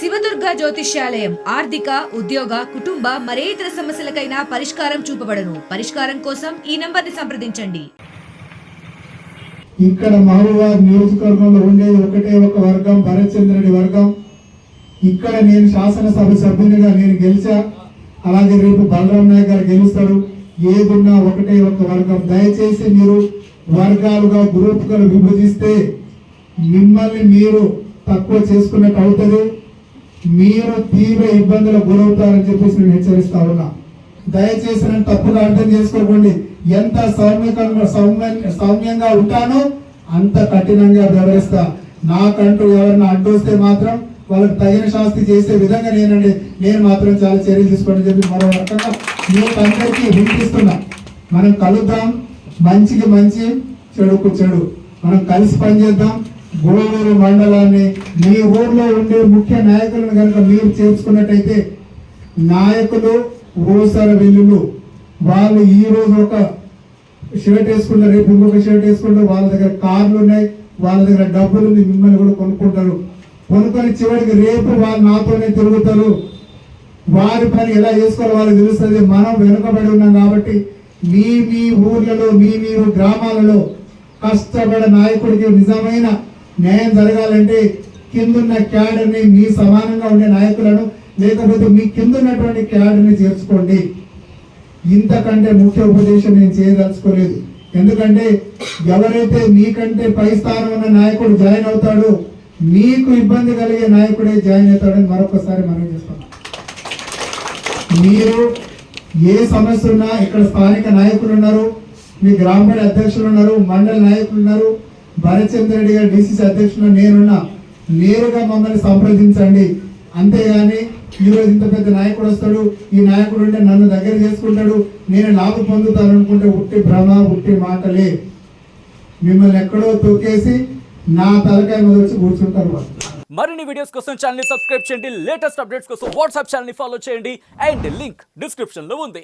శివదుర్గ జ్యోతిష్యాలయం ఆర్థిక ఉద్యోగ కుటుంబ మరే ఇతర సమస్యలకైనా పరిష్కారం చూపబడను. పరిష్కారం కోసం ఈ నంబర్ని సంప్రదించండి. ఇక్కడ మహబూబాబాద్ నియోజకవర్గంలో ఉండేది ఒకటే ఒక వర్గం, భరత్చంద్రుడి వర్గం. ఇక్కడ నేను శాసనసభ సభ్యునిగా నేను గెలిచా, అలాగే రేపు బలరాం నాయక్ గారు గెలుస్తారు. ఏదున్నా ఒకటే ఒక వర్గం. దయచేసి మీరు వర్గాలుగా గ్రూపుగా విభజిస్తే మిమ్మల్ని మీరు తక్కువ చేసుకున్నట్టు అవుతుంది, మీరు తీవ్ర ఇబ్బందులకు గురవుతారని చెప్పేసి నేను హెచ్చరిస్తా ఉన్నా. దయచేసి నన్ను తప్పుగా అర్థం చేసుకోకండి. ఎంత సౌమ్యంగా ఉంటానో అంత కఠినంగా వ్యవహరిస్తా. నాకంటూ ఎవరన్నా అడ్డొస్తే మాత్రం వాళ్ళకి తగిన శాస్తి చేసే విధంగా నేను మాత్రం చాలా చర్యలు తీసుకోండి చెప్పి మరో రకంగా మీకు అందరికీ వినిపిస్తున్నా. మనం కలుద్దాం, మంచికి మంచి, చెడుకు చెడు, మనం కలిసి పనిచేద్దాం. గూడూరు మండలాన్ని మీ ఊర్లో ఉండే ముఖ్య నాయకులను కనుక మీరు చేర్చుకున్నట్టయితే, నాయకులు ఊసర వెల్లులు వాళ్ళు ఈ రోజు ఒక షర్ట్ వేసుకుంటారు, రేపు ఇంకొక షర్ట్ వేసుకుంటారు. వాళ్ళ దగ్గర కార్లు ఉన్నాయి, వాళ్ళ దగ్గర డబ్బులు ఉంది, మిమ్మల్ని కూడా కొనుక్కుంటారు. కొనుక్కొని చివరికి రేపు వాళ్ళు నాతోనే తిరుగుతారు. వారి పని ఎలా చేసుకోవాలో వాళ్ళకి తెలుస్తుంది. మనం వెనుకబడి ఉన్నాం కాబట్టి మీ ఊర్లలో మీ గ్రామాలలో కష్టపడే నాయకుడికి నిజమైన న్యాయం జరగాలంటే కిందున్న క్యాడర్ని, మీ సమానంగా ఉండే నాయకులను, లేకపోతే మీ కింద ఉన్నటువంటి క్యాడర్ని చేర్చుకోండి. ఇంతకంటే ముఖ్య ఉపదేశం నేను చేయదలుచుకోలేదు. ఎందుకంటే ఎవరైతే మీకంటే పై స్థానం ఉన్న నాయకుడు జాయిన్ అవుతాడో మీకు ఇబ్బంది కలిగే నాయకుడే జాయిన్ అవుతాడని మరొకసారి మనం చేస్తాం. మీరు ఏ సమస్య ఉన్నా ఇక్కడ స్థానిక నాయకులు ఉన్నారు, మీ గ్రామపడి అధ్యక్షులు ఉన్నారు, మండల నాయకులు ఉన్నారు, భరత్చంద్ర రెడ్డి గారు డిసిసి అధ్యక్షులు నేనున్నా, నేరుగా మమ్మల్ని సంప్రదించండి. అంతేగాని ఈరోజు ఇంత పెద్ద నాయకుడు వస్తాడు, ఈ నాయకుడు ఉంటే నన్ను దగ్గర చేసుకుంటాడు, నేను లాభం పొందుతాను అనుకుంటే ఉట్టి భ్రమ, ఉట్టి మాటలే. మిమ్మల్ని ఎక్కడో తొక్కేసి నా తలకాయ మీద వచ్చి కూర్చుంటారు. మరిన్ని వీడియోస్ కోసం ఛానల్ ని సబ్స్క్రైబ్ చేయండి, లేటెస్ట్ అప్డేట్స్ కోసం వాట్సాప్ ఛానల్ ని ఫాలో చేయండి, అండ్ లింక్ డిస్క్రిప్షన్ లో ఉంది.